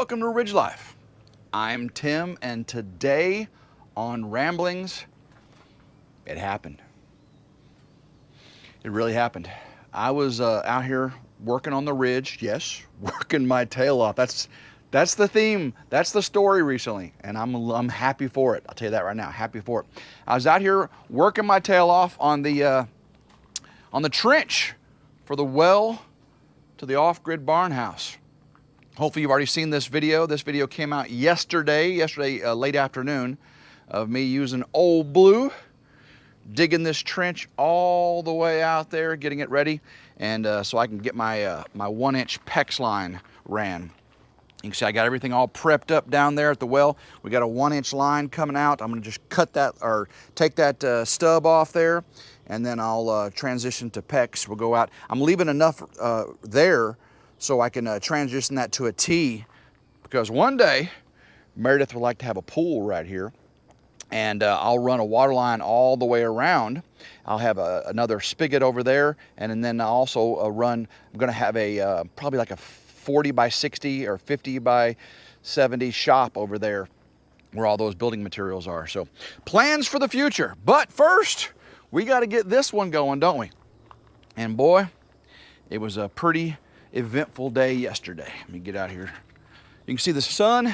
Welcome to Ridge Life. I'm Tim, and today on Ramblings, it happened. It really happened. I was out here working on the ridge. Yes, working my tail off. That's the theme. That's the story recently, and I'm happy for it. I'll tell you that right now. Happy for it. I was out here working my tail off on the trench for the well to the off-grid Barnhouse. Hopefully you've already seen this video. This video came out yesterday late afternoon, of me using Old Blue, digging this trench all the way out there, getting it ready, and so I can get my my 1-inch PEX line ran. You can see I got everything all prepped up down there at the well. We got a 1-inch line coming out. I'm gonna just cut that, or take that stub off there, and then I'll transition to PEX. We'll go out. I'm leaving enough there so I can transition that to a T, because one day Meredith would like to have a pool right here, and I'll run a water line all the way around. I'll have another spigot over there, and then I'll also I'm gonna have a probably like a 40 by 60 or 50 by 70 shop over there where all those building materials are. So plans for the future, but first we got to get this one going, don't we? And boy, it was a pretty eventful day yesterday. Let me get out here. You can see the sun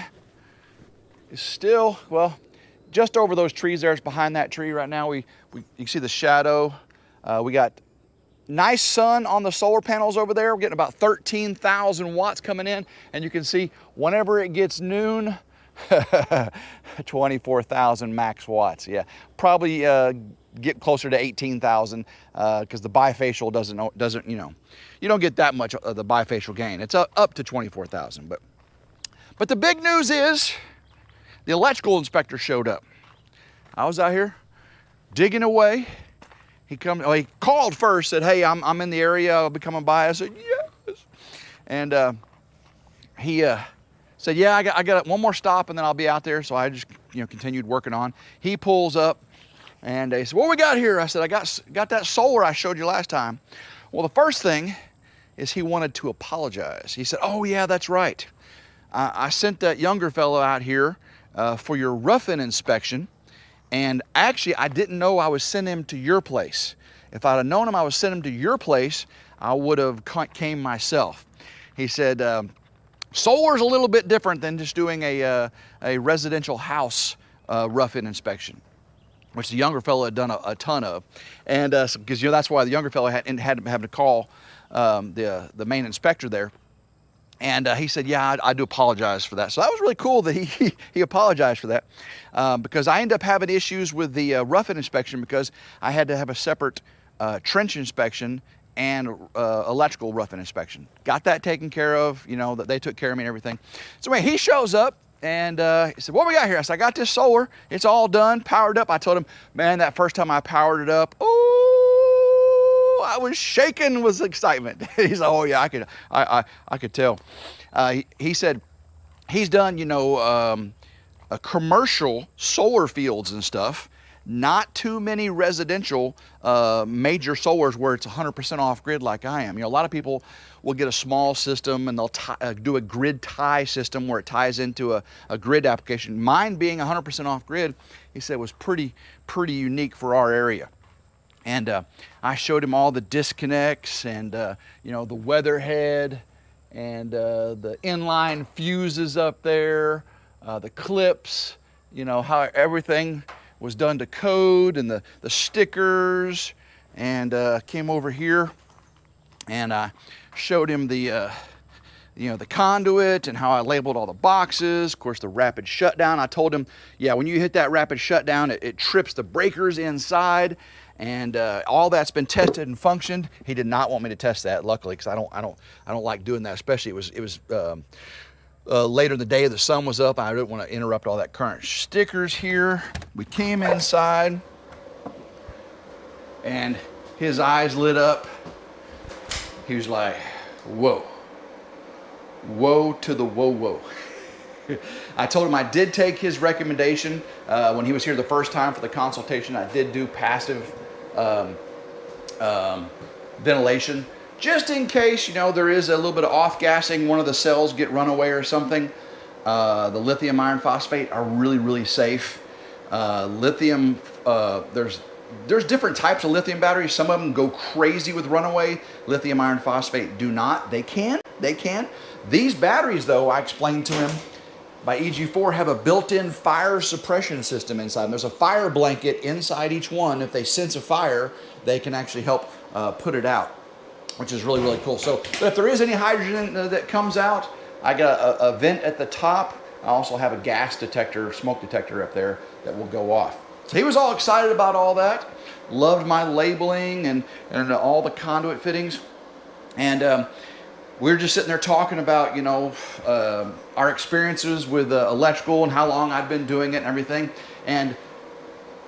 is still, well, just over those trees there. It's behind that tree right now. You can see the shadow. We got nice sun on the solar panels over there. We're getting about 13,000 watts coming in, and you can see whenever it gets noon, 24,000 max watts. Yeah, probably get closer to 18,000 because the bifacial doesn't, you know, you don't get that much of the bifacial gain. It's up to 24,000. But the big news is the electrical inspector showed up. I was out here digging away. He called first, said, "Hey, I'm in the area. I'll be coming by." I said, "Yes." And he said, "Yeah, I got one more stop, and then I'll be out there." So I just, continued working on. He pulls up, and he said, "What we got here?" I said, "I got that solar I showed you last time." Well, the first thing is he wanted to apologize. He said, "Oh yeah, that's right. I sent that younger fellow out here for your rough-in inspection. And actually, I didn't know I was sending him to your place. If I'd have known I was sending him to your place, I would have came myself." He said, "Solar's a little bit different than just doing a residential house rough-in inspection," which the younger fellow had done a ton of. And because that's why the younger fellow had to call the main inspector there. And he said, "Yeah, I do apologize for that." So that was really cool that he apologized for that, because I ended up having issues with the rough-in inspection, because I had to have a separate trench inspection and electrical rough-in inspection. Got that taken care of, that they took care of me and everything. So anyway, he shows up, and he said, "What we got here?" I said, "I got this solar. It's all done, powered up." I told him, man, that first time I powered it up, I was shaking with excitement. He said, "Oh yeah, I could tell." He said he's done, commercial solar fields and stuff, not too many residential major solars where it's 100% off grid like I am. A lot of people will get a small system and they'll do a grid tie system where it ties into a grid application. Mine being 100% off grid, he said, was pretty unique for our area. And I showed him all the disconnects and, the weatherhead and the inline fuses up there, the clips, how everything was done to code, and the stickers, and came over here and I showed him the conduit and how I labeled all the boxes. Of course, the rapid shutdown. I told him, yeah, when you hit that rapid shutdown, it trips the breakers inside. And all that's been tested and functioned. He did not want me to test that, luckily, because I don't like doing that. Especially it was later in the day, the sun was up. I didn't want to interrupt all that current. Stickers here. We came inside, and his eyes lit up. He was like, "Whoa, woe to the whoa." I told him I did take his recommendation when he was here the first time for the consultation. I did do passive ventilation, just in case, there is a little bit of off-gassing, one of the cells get run away or something. The lithium iron phosphate are really, really safe. Lithium, there's different types of lithium batteries. Some of them go crazy with runaway. Lithium iron phosphate do not. They can. These batteries, though, I explained to him, by EG4 have a built-in fire suppression system inside. And there's a fire blanket inside each one. If they sense a fire, they can actually help put it out, which is really, really cool. So, but if there is any hydrogen that comes out, I got a vent at the top. I also have a gas detector, smoke detector up there that will go off. So he was all excited about all that. Loved my labeling and all the conduit fittings. And we were just sitting there talking about, you know, our experiences with electrical and how long I've been doing it and everything. And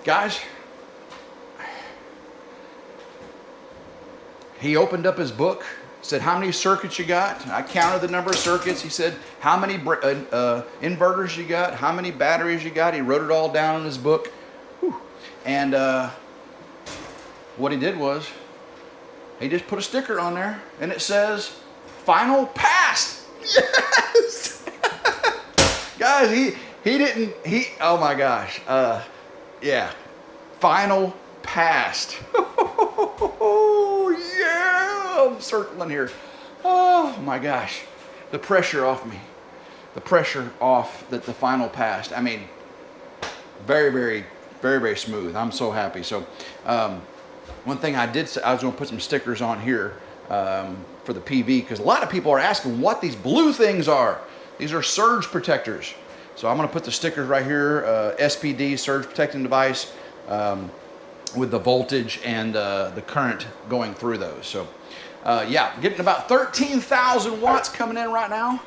guys, he opened up his book, said, how many circuits you got? I counted the number of circuits. He said, how many inverters you got? How many batteries you got? He wrote it all down in his book. Whew. And what he did was, he just put a sticker on there, and it says, final passed. Yes. Guys, he didn't, oh my gosh. Yeah. Final passed. Oh yeah. I'm circling here. Oh my gosh. The pressure off me. The pressure off that the final passed. I mean, very, very, very, very smooth. I'm so happy. So, one thing I did say, I was going to put some stickers on here for the PV, because a lot of people are asking what these blue things are. These are surge protectors. So I'm going to put the stickers right here, SPD, surge protecting device, with the voltage and the current going through those. So yeah, getting about 13,000 watts coming in right now.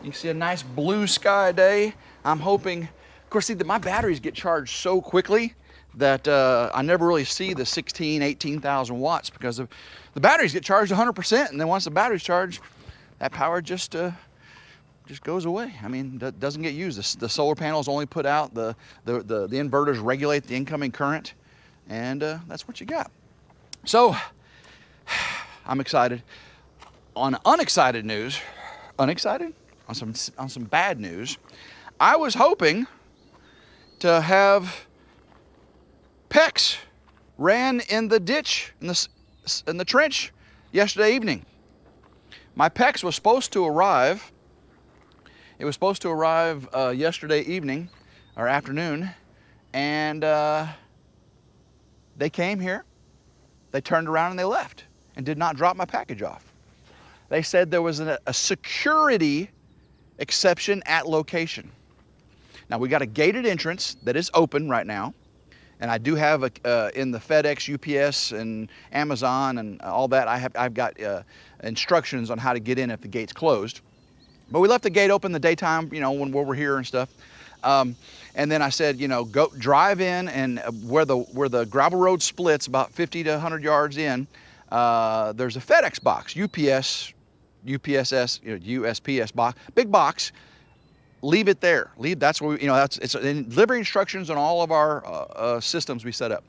You can see a nice blue sky day. I'm hoping, of course, see that my batteries get charged so quickly that I never really see the 18,000 watts, because of the batteries get charged 100%, and then once the battery's charged, that power just goes away. I mean, doesn't get used. The solar panels only put out, the inverters regulate the incoming current, and that's what you got. So I'm excited. On unexcited news, on some bad news, I was hoping to have PEX ran in the ditch, in the trench yesterday evening. My PEX was supposed to arrive. It was supposed to arrive yesterday evening or afternoon, and they came here, they turned around and they left and did not drop my package off. They said there was a security exception at location. Now, we got a gated entrance that is open right now. And I do have in the FedEx, UPS, and Amazon, and all that. I've got instructions on how to get in if the gate's closed. But we left the gate open the daytime, you know, when we're here and stuff. And then I said, you know, go drive in, and where the gravel road splits about 50 to 100 yards in, there's a FedEx box, UPSS, USPS box, big box. Leave it there. That's where it's delivery instructions on all of our systems we set up.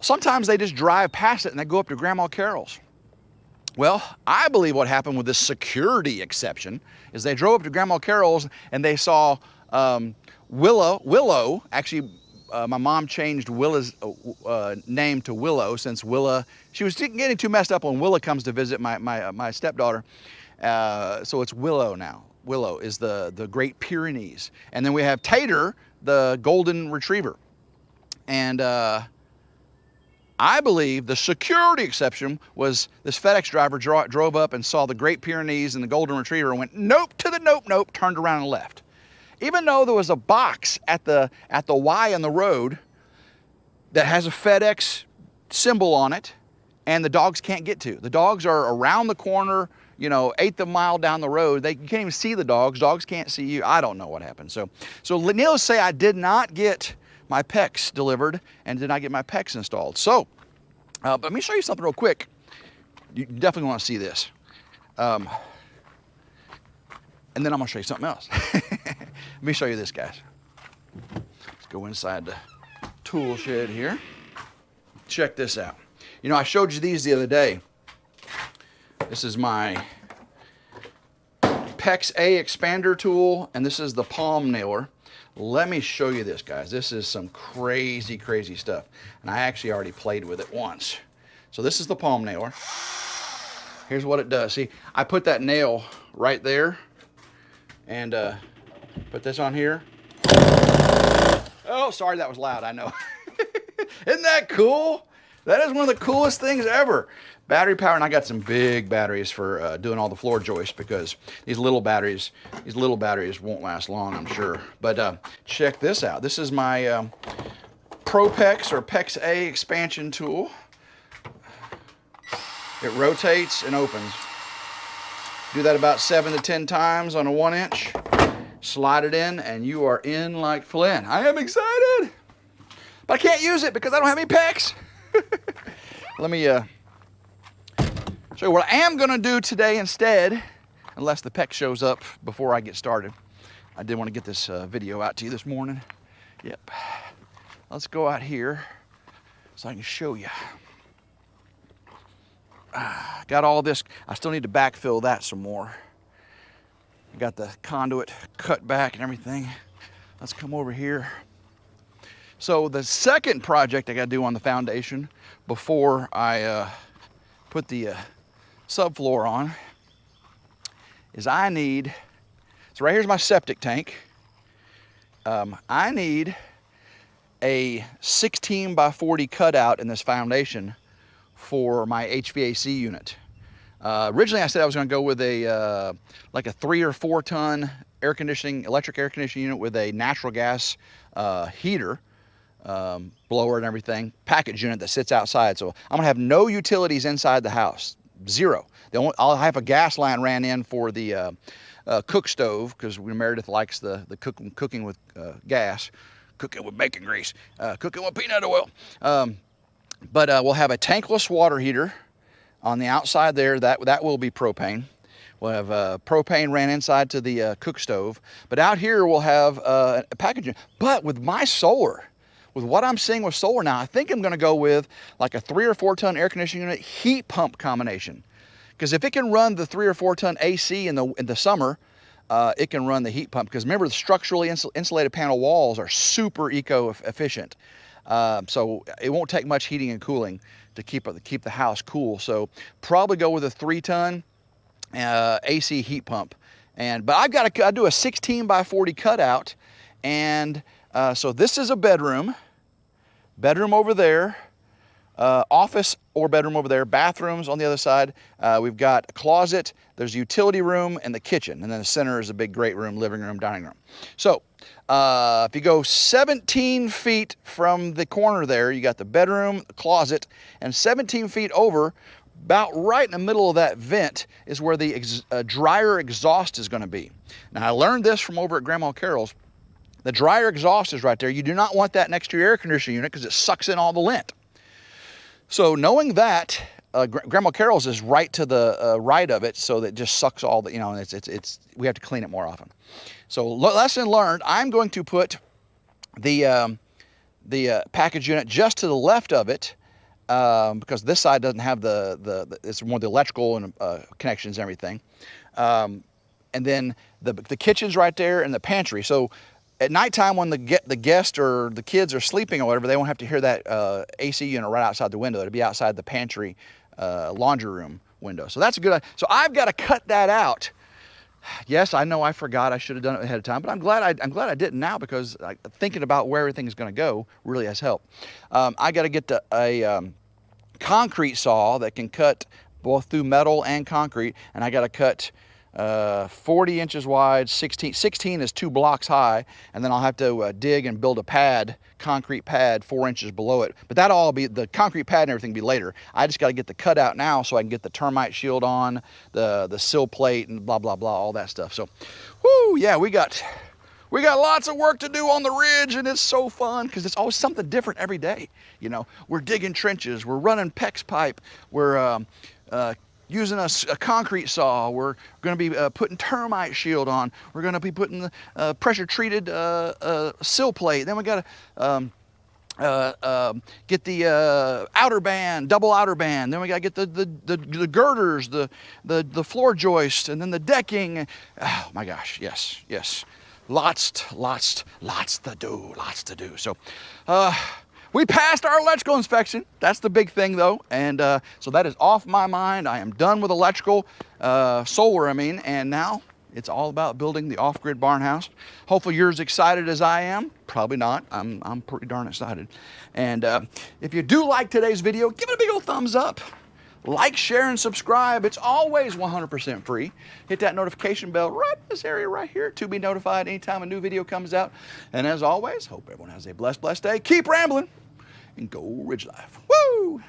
Sometimes they just drive past it and they go up to Grandma Carol's. Well, I believe what happened with this security exception is they drove up to Grandma Carol's and they saw Willow. Actually, my mom changed Willa's name to Willow, since Willa, she was getting too messed up when Willa comes to visit my stepdaughter. So it's Willow now. Willow is the Great Pyrenees. And then we have Tater, the golden retriever. And I believe the security exception was this FedEx driver drove up and saw the Great Pyrenees and the golden retriever and went nope to the nope, turned around and left. Even though there was a box at the Y on the road that has a FedEx symbol on it, and the dogs can't get to. The dogs are around the corner, you know, eighth of a mile down the road. You can't even see the dogs. Dogs can't see you. I don't know what happened. So needless to say, I did not get my PEX delivered and did not get my PEX installed. So, but let me show you something real quick. You definitely want to see this. And then I'm going to show you something else. Let me show you this, guys. Let's go inside the tool shed here. Check this out. You know, I showed you these the other day. This is my PEX A expander tool, and this is the palm nailer. Let me show you this, guys. This is some crazy, crazy stuff. And I actually already played with it once. So this is the palm nailer. Here's what it does. See, I put that nail right there and put this on here. Oh, sorry, that was loud, I know. Isn't that cool? That is one of the coolest things ever. Battery power, and I got some big batteries for doing all the floor joists, because these little batteries won't last long, I'm sure. But check this out. This is my Pro PEX or PEX A expansion tool. It rotates and opens. Do that about 7 to 10 times on a 1-inch. Slide it in, and you are in like Flynn. I am excited, but I can't use it because I don't have any PEX. Let me show you what I am going to do today instead, unless the PEX shows up before I get started. I did want to get this video out to you this morning. Yep. Let's go out here so I can show you. Got all this. I still need to backfill that some more. I got the conduit cut back and everything. Let's come over here. So the second project I got to do on the foundation before I put the subfloor on is I need, so right here's my septic tank. I need a 16 by 40 cutout in this foundation for my HVAC unit. Originally I said I was going to go with a like a 3 or 4 ton electric air conditioning unit with a natural gas heater, blower and everything, package unit that sits outside. So I'm gonna have no utilities inside the house, zero. I'll have a gas line ran in for the cook stove, because Meredith likes the cooking with gas, cooking with bacon grease, cooking with peanut oil. But we'll have a tankless water heater on the outside there. That will be propane. We'll have propane ran inside to the cook stove. But out here we'll have a package unit. But with my solar, with what I'm seeing with solar now, I think I'm going to go with like a 3 or 4 ton air conditioning unit heat pump combination. Because if it can run the 3 or 4 ton AC in the summer, it can run the heat pump. Because remember, the structurally insulated panel walls are super eco-efficient. So it won't take much heating and cooling to keep the house cool. So probably go with a 3 ton AC heat pump. But I've got to do a 16 by 40 cutout. And so this is a bedroom over there, office or bedroom over there, bathrooms on the other side. We've got a closet, there's a utility room, and the kitchen. And then the center is a big great room, living room, dining room. So if you go 17 feet from the corner there, you got the bedroom, the closet, and 17 feet over, about right in the middle of that vent, is where the dryer exhaust is going to be. Now I learned this from over at Grandma Carol's. The dryer exhaust is right there. You do not want that next to your air conditioning unit because it sucks in all the lint. So knowing that, Grandma Carol's is right to the right of it, so that it just sucks all the, we have to clean it more often. So lesson learned, I'm going to put the package unit just to the left of it, because this side doesn't have it's more the electrical and connections and everything. And then the kitchen's right there and the pantry. So at nighttime when the guest or the kids are sleeping or whatever, they won't have to hear that AC unit right outside the window. It'll be outside the pantry laundry room window. So that's a good idea. So I've got to cut that out. Yes, I know I forgot. I should have done it ahead of time, but I'm glad I didn't now, because thinking about where everything's going to go really has helped. I got to get a concrete saw that can cut both through metal and concrete, and I got to cut 40 inches wide, 16 is 2 blocks high, and then I'll have to dig and build a pad, concrete pad 4 inches below it. But that'll all be, the concrete pad and everything be later. I just got to get the cutout now so I can get the termite shield on, the sill plate, and blah, blah, blah, all that stuff. So, whoo, yeah, we got lots of work to do on the ridge, and it's so fun because it's always something different every day. We're digging trenches, we're running PEX pipe, we're using a concrete saw, we're going to be putting termite shield on, we're going to be putting the pressure treated sill plate. Then we got to get the outer band, double outer band. Then we got to get the girders, the floor joist, and then the decking. Oh my gosh, yes, yes. Lots to do. So we passed our electrical inspection. That's the big thing though. And so that is off my mind. I am done with electrical, solar I mean, and now it's all about building the off-grid barn house. Hopefully you're as excited as I am. Probably not. I'm pretty darn excited. And if you do like today's video, give it a big old thumbs up. Like, share, and subscribe. It's always 100% free. Hit that notification bell right in this area right here to be notified anytime a new video comes out. And as always, hope everyone has a blessed day. Keep rambling and go Ridge Life. Woo!